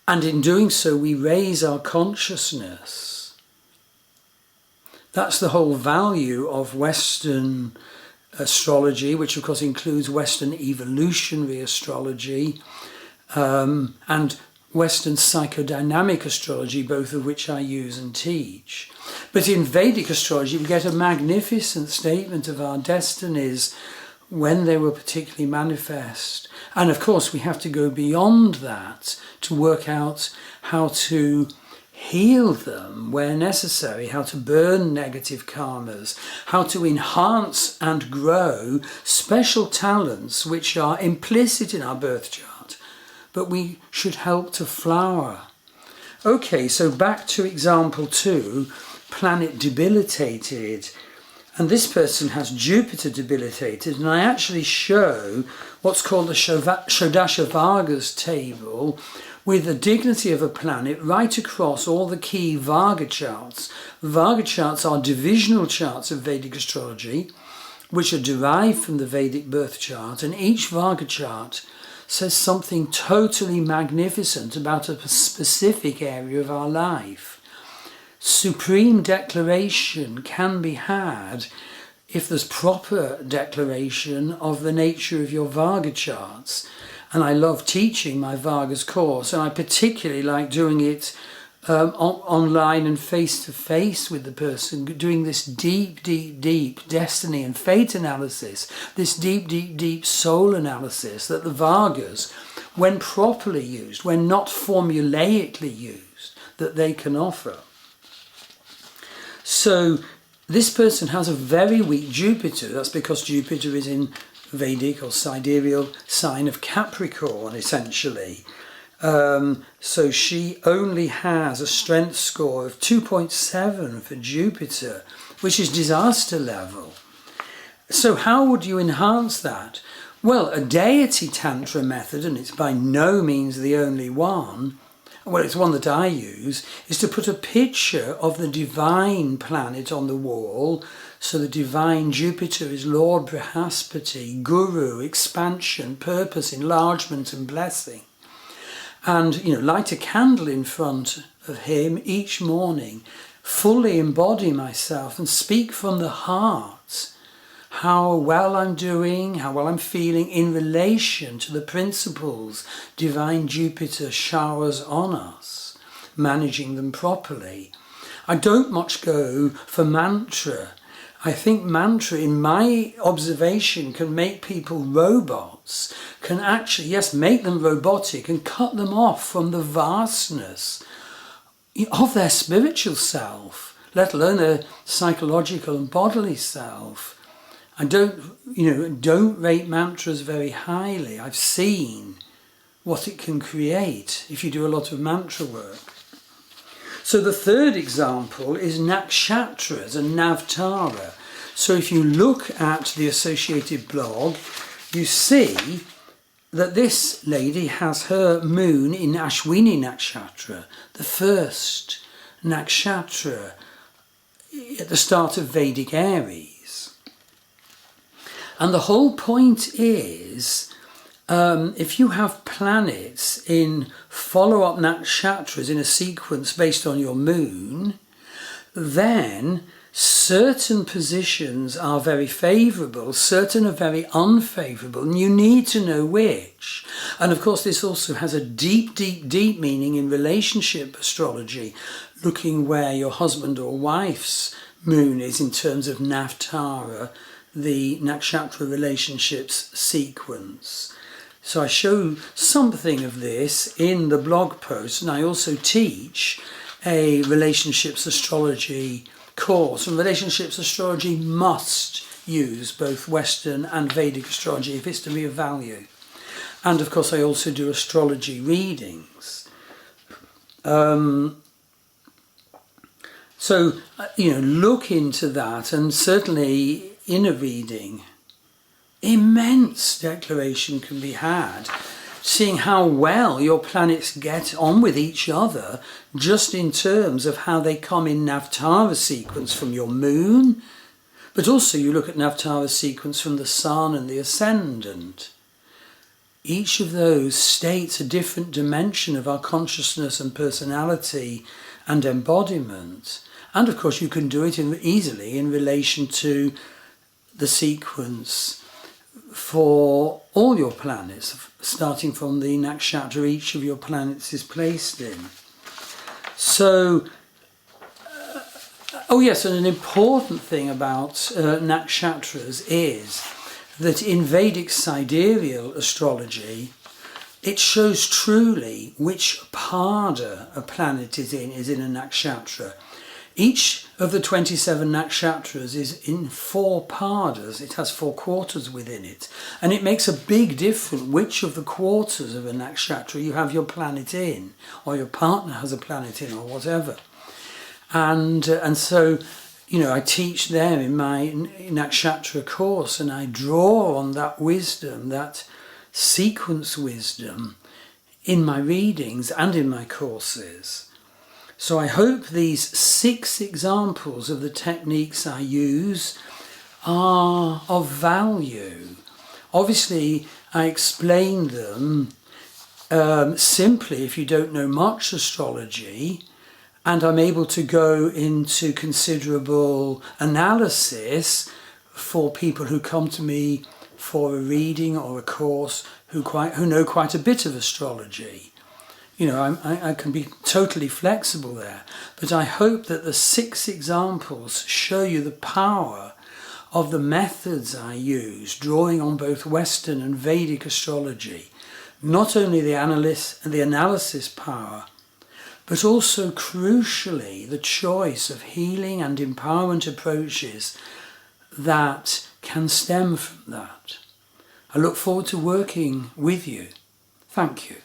And in doing so, we raise our consciousness. That's the whole value of Western astrology, which of course includes Western evolutionary astrology and Western psychodynamic astrology, both of which I use and teach. But in Vedic astrology, we get a magnificent statement of our destinies when they were particularly manifest. And of course, we have to go beyond that to work out how to heal them where necessary, how to burn negative karmas, how to enhance and grow special talents which are implicit in our birth chart, but we should help to flower. Okay, so back to example 2, planet debilitated. And this person has Jupiter debilitated, and I actually show what's called the Shodasha Vargas table with the dignity of a planet right across all the key Varga charts. Varga charts are divisional charts of Vedic astrology, which are derived from the Vedic birth chart, and each Varga chart says something totally magnificent about a specific area of our life. Supreme declaration can be had if there's proper declaration of the nature of your Varga charts. And I love teaching my Vargas course, and I particularly like doing it online and face-to-face with the person, doing this deep, deep, deep destiny and fate analysis, this deep, deep, deep soul analysis that the Vargas, when properly used, when not formulaically used, that they can offer. So this person has a very weak Jupiter. That's because Jupiter is in Vedic or sidereal sign of Capricorn, essentially. So she only has a strength score of 2.7 for Jupiter, which is disaster level. So how would you enhance that? Well, a deity tantra method, and it's by no means the only one, well, it's one that I use, is to put a picture of the divine planet on the wall. So the divine Jupiter is Lord Brihaspati, Guru, expansion, purpose, enlargement and blessing. And, light a candle in front of him each morning, fully embody myself and speak from the heart how well I'm doing, how well I'm feeling in relation to the principles divine Jupiter showers on us, managing them properly. I don't much go for mantra. I think mantra, in my observation, can make people robots, can actually, yes, make them robotic and cut them off from the vastness of their spiritual self, let alone their psychological and bodily self. I don't rate mantras very highly. I've seen what it can create if you do a lot of mantra work. So the third example is nakshatras and navtara. So if you look at the associated blog, you see that this lady has her moon in Ashwini nakshatra, the first nakshatra at the start of Vedic Aries. And the whole point is, if you have planets in follow-up nakshatras in a sequence based on your moon, then certain positions are very favourable, certain are very unfavourable, and you need to know which. And of course this also has a deep, deep, deep meaning in relationship astrology, looking where your husband or wife's moon is in terms of navtara, the nakshatra relationships sequence. So I show something of this in the blog post, and I also teach a relationships astrology course. And relationships astrology must use both Western and Vedic astrology if it's to be of value. And of course I also do astrology readings. So, look into that, and certainly in a reading, immense declaration can be had, seeing how well your planets get on with each other, just in terms of how they come in navtara sequence from your moon, but also you look at navtara sequence from the sun and the ascendant. each of those states a different dimension of our consciousness and personality and embodiment. And of course you can do it easily in relation to the sequence for all your planets, starting from the nakshatra each of your planets is placed in. So, oh yes, and an important thing about nakshatras is that in Vedic sidereal astrology, it shows truly which pada a planet is in a nakshatra. Each of the 27 nakshatras is in 4 padas. It has 4 quarters within it. And it makes a big difference which of the quarters of a nakshatra you have your planet in, or your partner has a planet in, or whatever. And so, you know, I teach them in my nakshatra course, and I draw on that wisdom, that sequence wisdom, in my readings and in my courses. So I hope these 6 examples of the techniques I use are of value. Obviously, I explain them simply if you don't know much astrology, and I'm able to go into considerable analysis for people who come to me for a reading or a course who know quite a bit of astrology. You know, I can be totally flexible there, but I hope that the 6 examples show you the power of the methods I use, drawing on both Western and Vedic astrology. Not only the analysis power, but also crucially the choice of healing and empowerment approaches that can stem from that. I look forward to working with you. Thank you.